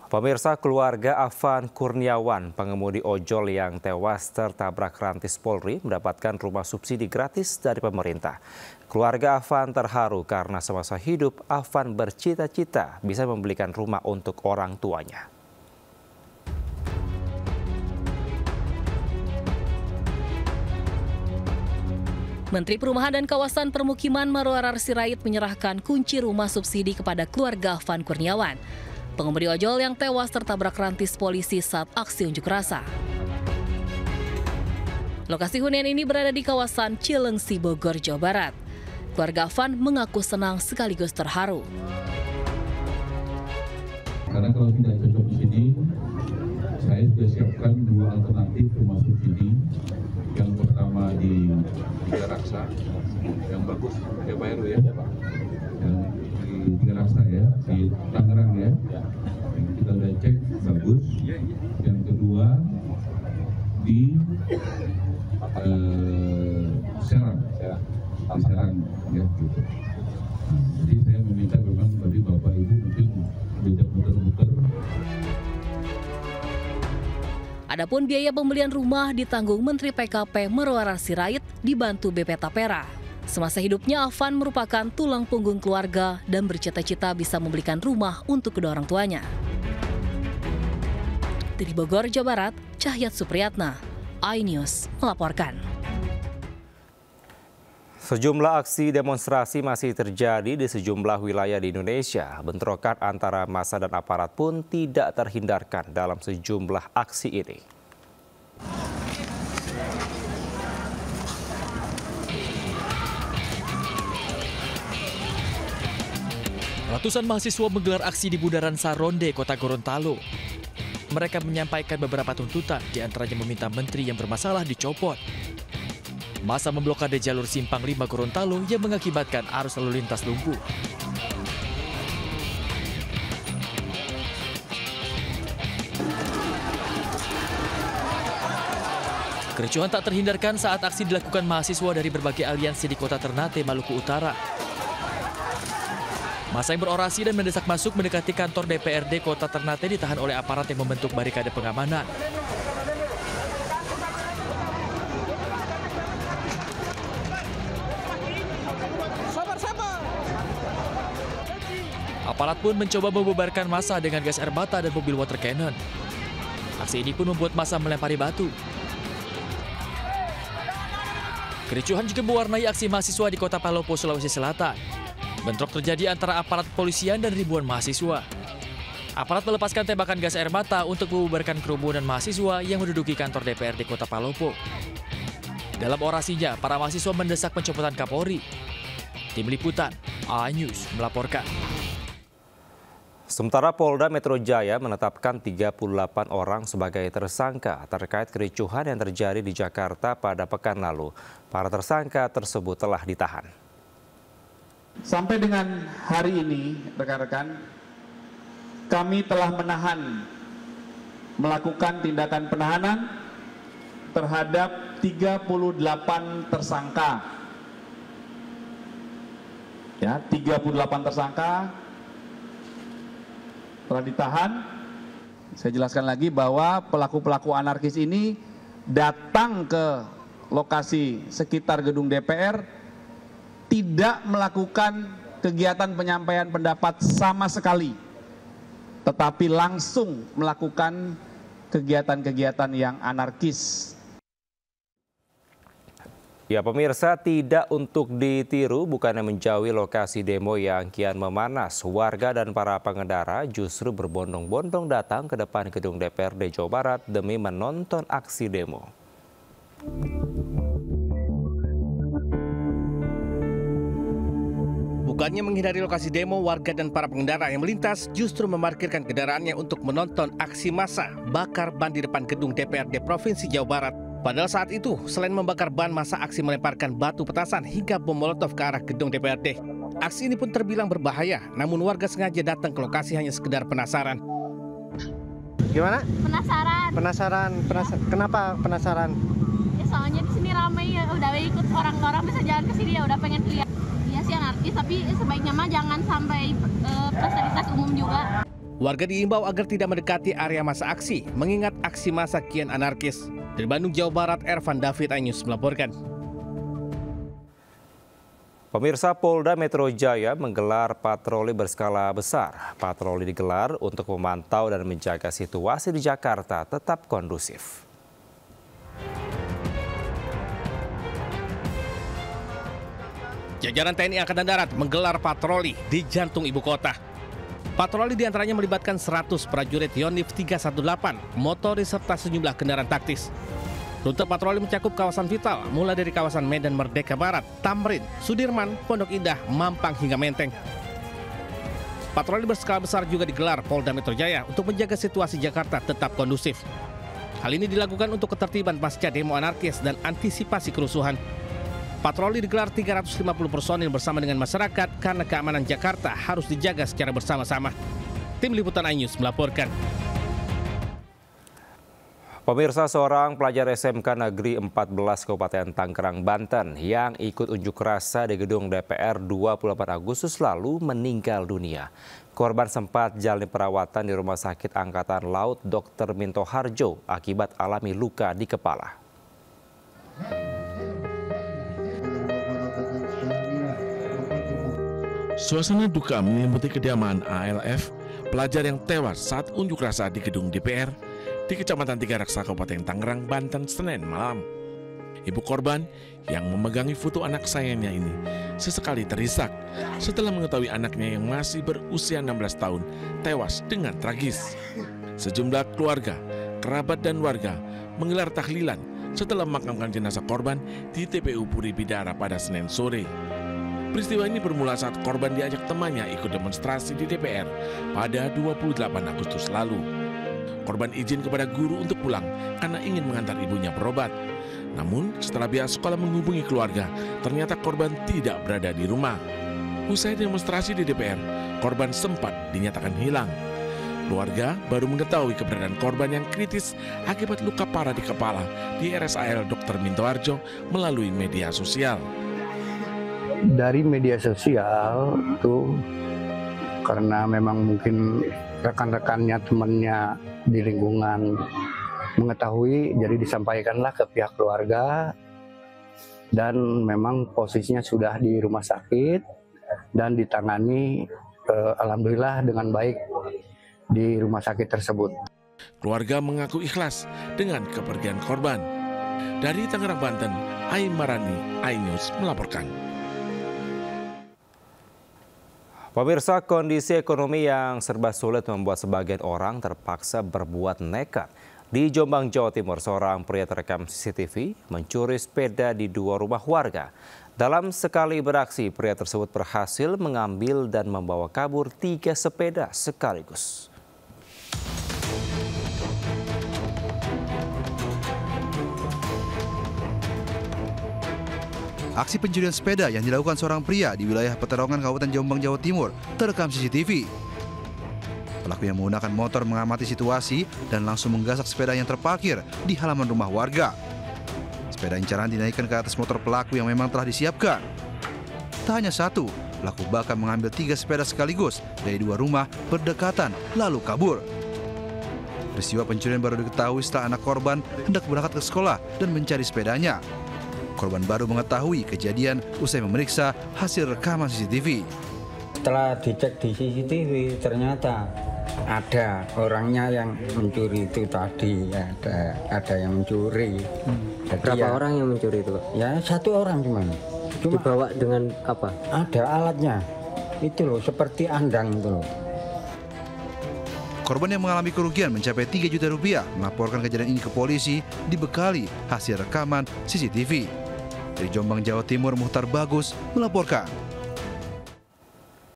Pemirsa, keluarga Afan Kurniawan, pengemudi ojol yang tewas tertabrak rantis Polri, mendapatkan rumah subsidi gratis dari pemerintah. Keluarga Afan terharu karena semasa hidup Afan bercita-cita bisa membelikan rumah untuk orang tuanya. Menteri Perumahan dan Kawasan Permukiman Marwarar Sirait menyerahkan kunci rumah subsidi kepada keluarga Afan Kurniawan, pengemudi ojol yang tewas tertabrak rantis polisi saat aksi unjuk rasa. Lokasi hunian ini berada di kawasan Cilengsi, Bogor, Jawa Barat. Keluarga Afan mengaku senang sekaligus terharu. Karena kalau tidak cocok di sini, saya sudah siapkan dua alternatif rumah subsidi. Yang pertama di Tiga Raksa, yang bagus, ya Pak Heru ya, yang di Tiga Raksa ya, di Tangerang ya, yang kita udah cek bagus. Yang kedua di Serang ya gitu. Nah, jadi saya meminta memang bagi Bapak Ibu mungkin tidak muter-muter. Adapun biaya pembelian rumah ditanggung Menteri PKP Marwarar Sirait dibantu BP Tapera. Semasa hidupnya Afan merupakan tulang punggung keluarga dan bercita-cita bisa membelikan rumah untuk kedua orang tuanya. Dari Bogor, Jawa Barat, Cahyat Supriyatna, iNews melaporkan. Sejumlah aksi demonstrasi masih terjadi di sejumlah wilayah di Indonesia. Bentrokan antara massa dan aparat pun tidak terhindarkan dalam sejumlah aksi ini. Ratusan mahasiswa menggelar aksi di Bundaran Saronde, Kota Gorontalo. Mereka menyampaikan beberapa tuntutan, diantaranya meminta menteri yang bermasalah dicopot. Massa memblokade jalur Simpang 5 Gorontalo yang mengakibatkan arus lalu lintas lumpuh. Kericuhan tak terhindarkan saat aksi dilakukan mahasiswa dari berbagai aliansi di Kota Ternate, Maluku Utara. Massa yang berorasi dan mendesak masuk mendekati kantor DPRD Kota Ternate ditahan oleh aparat yang membentuk barikade pengamanan. Aparat pun mencoba membubarkan massa dengan gas air mata dan mobil water cannon. Aksi ini pun membuat massa melempari batu. Kericuhan juga mewarnai aksi mahasiswa di Kota Palopo, Sulawesi Selatan. Bentrok terjadi antara aparat kepolisian dan ribuan mahasiswa. Aparat melepaskan tembakan gas air mata untuk membubarkan kerumunan mahasiswa yang menduduki kantor DPRD Kota Palopo. Dalam orasinya, para mahasiswa mendesak pencopotan Kapolri. Tim Liputan, iNews melaporkan. Sementara Polda Metro Jaya menetapkan 38 orang sebagai tersangka terkait kericuhan yang terjadi di Jakarta pada pekan lalu. Para tersangka tersebut telah ditahan. Sampai dengan hari ini, rekan-rekan, kami telah melakukan tindakan penahanan terhadap 38 tersangka. Ya, 38 tersangka telah ditahan. Saya jelaskan lagi bahwa pelaku-pelaku anarkis ini datang ke lokasi sekitar gedung DPR, tidak melakukan kegiatan penyampaian pendapat sama sekali, tetapi langsung melakukan kegiatan-kegiatan yang anarkis. Ya pemirsa, tidak untuk ditiru, bukannya menjauhi lokasi demo yang kian memanas. Warga dan para pengendara justru berbondong-bondong datang ke depan gedung DPRD Jawa Barat demi menonton aksi demo. Bukannya menghindari lokasi demo, warga dan para pengendara yang melintas justru memarkirkan kendaraannya untuk menonton aksi massa bakar ban di depan gedung DPRD Provinsi Jawa Barat. Padahal saat itu, selain membakar ban, massa aksi melemparkan batu petasan hingga bom molotov ke arah gedung DPRD. Aksi ini pun terbilang berbahaya, namun warga sengaja datang ke lokasi hanya sekedar penasaran. Gimana? Penasaran. Kenapa penasaran? Ya soalnya di sini ramai ya, udah ikut orang-orang bisa jalan ke sini ya udah pengen lihat. Iya sih anarkis, tapi sebaiknya mah jangan sampai fasilitas umum juga. Warga diimbau agar tidak mendekati area masa aksi, mengingat aksi massa kian anarkis. Dari Bandung, Jawa Barat, Ervan David, iNews melaporkan. Pemirsa, Polda Metro Jaya menggelar patroli berskala besar. Patroli digelar untuk memantau dan menjaga situasi di Jakarta tetap kondusif. Jajaran TNI Angkatan Darat menggelar patroli di jantung ibu kota. Patroli diantaranya melibatkan 100 prajurit Yonif 318, motoris serta sejumlah kendaraan taktis. Rute patroli mencakup kawasan vital, mulai dari kawasan Medan Merdeka Barat, Tamrin, Sudirman, Pondok Indah, Mampang hingga Menteng. Patroli berskala besar juga digelar Polda Metro Jaya untuk menjaga situasi Jakarta tetap kondusif. Hal ini dilakukan untuk ketertiban pasca demo anarkis dan antisipasi kerusuhan. Patroli digelar 350 personil bersama dengan masyarakat karena keamanan Jakarta harus dijaga secara bersama-sama. Tim Liputan iNews melaporkan. Pemirsa, seorang pelajar SMK Negeri 14 Kabupaten Tangerang, Banten yang ikut unjuk rasa di gedung DPR 28 Agustus lalu meninggal dunia. Korban sempat jalani perawatan di Rumah Sakit Angkatan Laut Dr. Minto Harjo akibat alami luka di kepala. Suasana duka menyelimuti kediaman ALF, pelajar yang tewas saat unjuk rasa di gedung DPR di Kecamatan Tiga Raksa, Kabupaten Tangerang, Banten, Senin malam. Ibu korban yang memegangi foto anak sayangnya ini sesekali terisak setelah mengetahui anaknya yang masih berusia 16 tahun tewas dengan tragis. Sejumlah keluarga, kerabat dan warga menggelar tahlilan setelah memakamkan jenazah korban di TPU Puri Bidara pada Senin sore. Peristiwa ini bermula saat korban diajak temannya ikut demonstrasi di DPR pada 28 Agustus lalu. Korban izin kepada guru untuk pulang karena ingin mengantar ibunya berobat. Namun setelah pihak sekolah menghubungi keluarga, ternyata korban tidak berada di rumah. Usai demonstrasi di DPR, korban sempat dinyatakan hilang. Keluarga baru mengetahui keberadaan korban yang kritis akibat luka parah di kepala di RSAL Dr. Minto Harjo melalui media sosial. Dari media sosial itu karena memang mungkin rekan-rekannya, temannya di lingkungan mengetahui, jadi disampaikanlah ke pihak keluarga dan memang posisinya sudah di rumah sakit dan ditangani alhamdulillah dengan baik di rumah sakit tersebut. Keluarga mengaku ikhlas dengan kepergian korban. Dari Tangerang, Banten, Aim Marani, iNews melaporkan. Pemirsa, kondisi ekonomi yang serba sulit membuat sebagian orang terpaksa berbuat nekat. Di Jombang, Jawa Timur, seorang pria terekam CCTV mencuri sepeda di 2 rumah warga. Dalam sekali beraksi, pria tersebut berhasil mengambil dan membawa kabur 3 sepeda sekaligus. Aksi pencurian sepeda yang dilakukan seorang pria di wilayah Peterongan, Kabupaten Jombang, Jawa Timur terekam CCTV. Pelaku yang menggunakan motor mengamati situasi dan langsung menggasak sepeda yang terparkir di halaman rumah warga. Sepeda incaran dinaikkan ke atas motor pelaku yang memang telah disiapkan. Tak hanya satu, pelaku bahkan mengambil 3 sepeda sekaligus dari 2 rumah berdekatan lalu kabur. Peristiwa pencurian baru diketahui setelah anak korban hendak berangkat ke sekolah dan mencari sepedanya. Korban baru mengetahui kejadian usai memeriksa hasil rekaman CCTV. Setelah dicek di CCTV, ternyata ada orangnya yang mencuri itu tadi. Ada yang mencuri. Berapa orang yang mencuri itu, Pak? Ya 1 orang cuma. Dibawa dengan apa? Ada alatnya. Itu loh, seperti andang itu loh. Korban yang mengalami kerugian mencapai 3 juta rupiah melaporkan kejadian ini ke polisi dibekali hasil rekaman CCTV. Dari Jombang, Jawa Timur, Muhtar Bagus melaporkan.